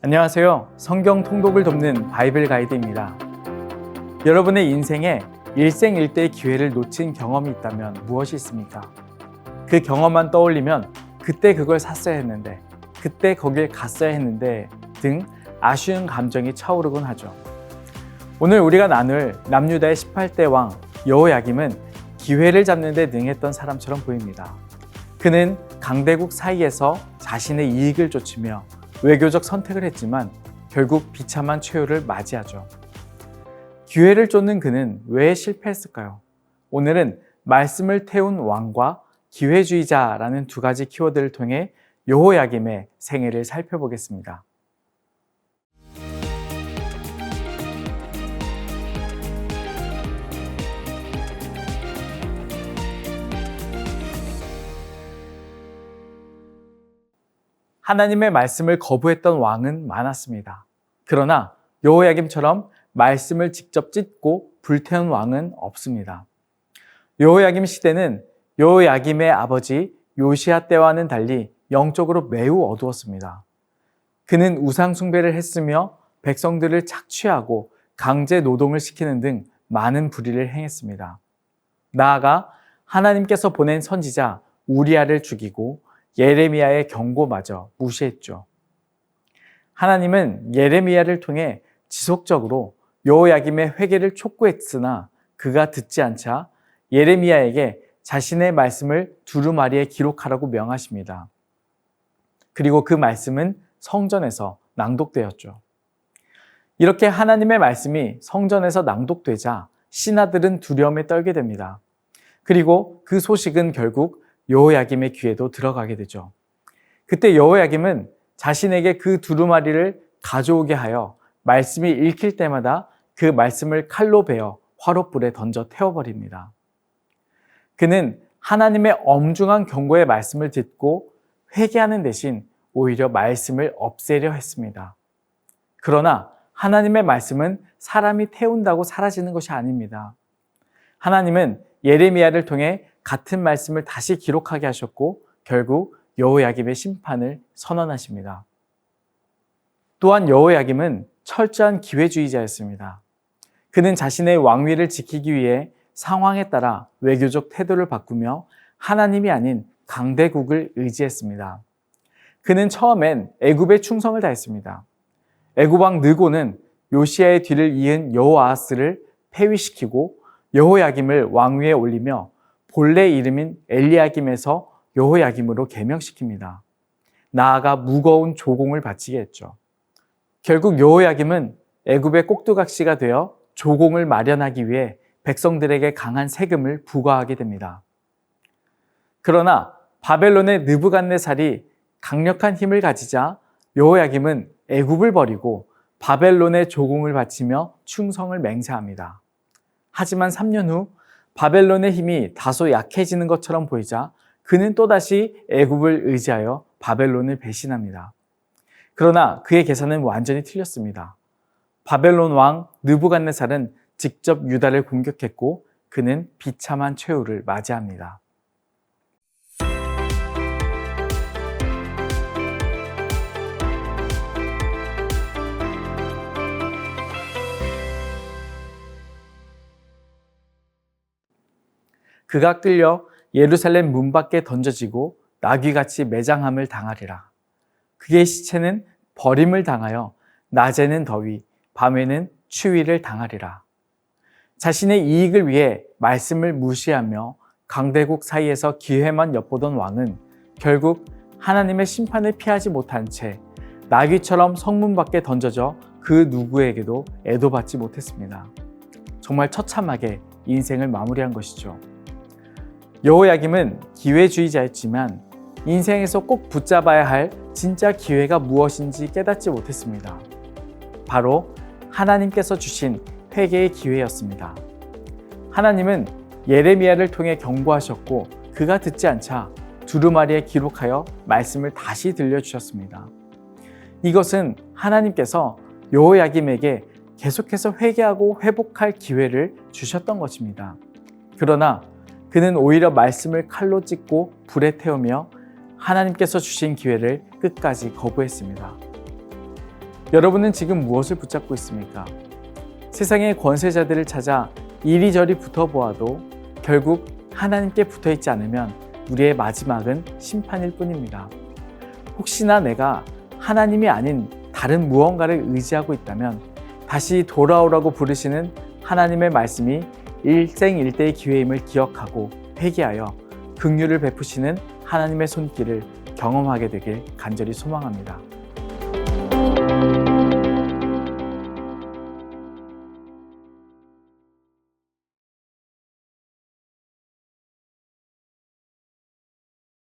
안녕하세요. 성경 통독을 돕는 바이블 가이드입니다. 여러분의 인생에 일생일대의 기회를 놓친 경험이 있다면 무엇이 있습니까? 그 경험만 떠올리면 그때 그걸 샀어야 했는데, 그때 거길 갔어야 했는데 등 아쉬운 감정이 차오르곤 하죠. 오늘 우리가 나눌 남유다의 18대 왕 여호야김은 기회를 잡는 데 능했던 사람처럼 보입니다. 그는 강대국 사이에서 자신의 이익을 쫓으며 외교적 선택을 했지만 결국 비참한 최후를 맞이하죠. 기회를 쫓는 그는 왜 실패했을까요? 오늘은 말씀을 태운 왕과 기회주의자라는 두 가지 키워드를 통해 여호야김의 생애를 살펴보겠습니다. 하나님의 말씀을 거부했던 왕은 많았습니다. 그러나 여호야김처럼 말씀을 직접 찢고 불태운 왕은 없습니다. 여호야김 시대는 여호야김의 아버지 요시야 때와는 달리 영적으로 매우 어두웠습니다. 그는 우상 숭배를 했으며 백성들을 착취하고 강제 노동을 시키는 등 많은 불의를 행했습니다. 나아가 하나님께서 보낸 선지자 우리야를 죽이고 예레미야의 경고마저 무시했죠. 하나님은 예레미야를 통해 지속적으로 여호야김의 회개를 촉구했으나 그가 듣지 않자 예레미야에게 자신의 말씀을 두루마리에 기록하라고 명하십니다. 그리고 그 말씀은 성전에서 낭독되었죠. 이렇게 하나님의 말씀이 성전에서 낭독되자 신하들은 두려움에 떨게 됩니다. 그리고 그 소식은 결국 여호야김의 귀에도 들어가게 되죠. 그때 여호야김은 자신에게 그 두루마리를 가져오게 하여 말씀이 읽힐 때마다 그 말씀을 칼로 베어 화롯불에 던져 태워버립니다. 그는 하나님의 엄중한 경고의 말씀을 듣고 회개하는 대신 오히려 말씀을 없애려 했습니다. 그러나 하나님의 말씀은 사람이 태운다고 사라지는 것이 아닙니다. 하나님은 예레미야를 통해 같은 말씀을 다시 기록하게 하셨고 결국 여호야김의 심판을 선언하십니다. 또한 여호야김은 철저한 기회주의자였습니다. 그는 자신의 왕위를 지키기 위해 상황에 따라 외교적 태도를 바꾸며 하나님이 아닌 강대국을 의지했습니다. 그는 처음엔 애굽에 충성을 다했습니다. 애굽 왕 느고는 요시야의 뒤를 이은 여호아하스를 폐위시키고 여호야김을 왕위에 올리며 본래 이름인 엘리야김에서 여호야김으로 개명시킵니다. 나아가 무거운 조공을 바치게 했죠. 결국 여호야김은 애굽의 꼭두각시가 되어 조공을 마련하기 위해 백성들에게 강한 세금을 부과하게 됩니다. 그러나 바벨론의 느부갓네살이 강력한 힘을 가지자 여호야김은 애굽을 버리고 바벨론의 조공을 바치며 충성을 맹세합니다. 하지만 3년 후 바벨론의 힘이 다소 약해지는 것처럼 보이자 그는 또다시 애굽을 의지하여 바벨론을 배신합니다. 그러나 그의 계산은 완전히 틀렸습니다. 바벨론 왕 느부갓네살은 직접 유다를 공격했고 그는 비참한 최후를 맞이합니다. 그가 끌려 예루살렘 문 밖에 던져지고 나귀같이 매장함을 당하리라. 그의 시체는 버림을 당하여 낮에는 더위, 밤에는 추위를 당하리라. 자신의 이익을 위해 말씀을 무시하며 강대국 사이에서 기회만 엿보던 왕은 결국 하나님의 심판을 피하지 못한 채 나귀처럼 성문 밖에 던져져 그 누구에게도 애도받지 못했습니다. 정말 처참하게 인생을 마무리한 것이죠. 여호야김은 기회주의자였지만 인생에서 꼭 붙잡아야 할 진짜 기회가 무엇인지 깨닫지 못했습니다. 바로 하나님께서 주신 회개의 기회였습니다. 하나님은 예레미야를 통해 경고하셨고 그가 듣지 않자 두루마리에 기록하여 말씀을 다시 들려주셨습니다. 이것은 하나님께서 여호야김에게 계속해서 회개하고 회복할 기회를 주셨던 것입니다. 그러나 그는 오히려 말씀을 칼로 찢고 불에 태우며 하나님께서 주신 기회를 끝까지 거부했습니다. 여러분은 지금 무엇을 붙잡고 있습니까? 세상의 권세자들을 찾아 이리저리 붙어보아도 결국 하나님께 붙어있지 않으면 우리의 마지막은 심판일 뿐입니다. 혹시나 내가 하나님이 아닌 다른 무언가를 의지하고 있다면 다시 돌아오라고 부르시는 하나님의 말씀이 일생일대의 기회임을 기억하고 회개하여 긍휼을 베푸시는 하나님의 손길을 경험하게 되길 간절히 소망합니다.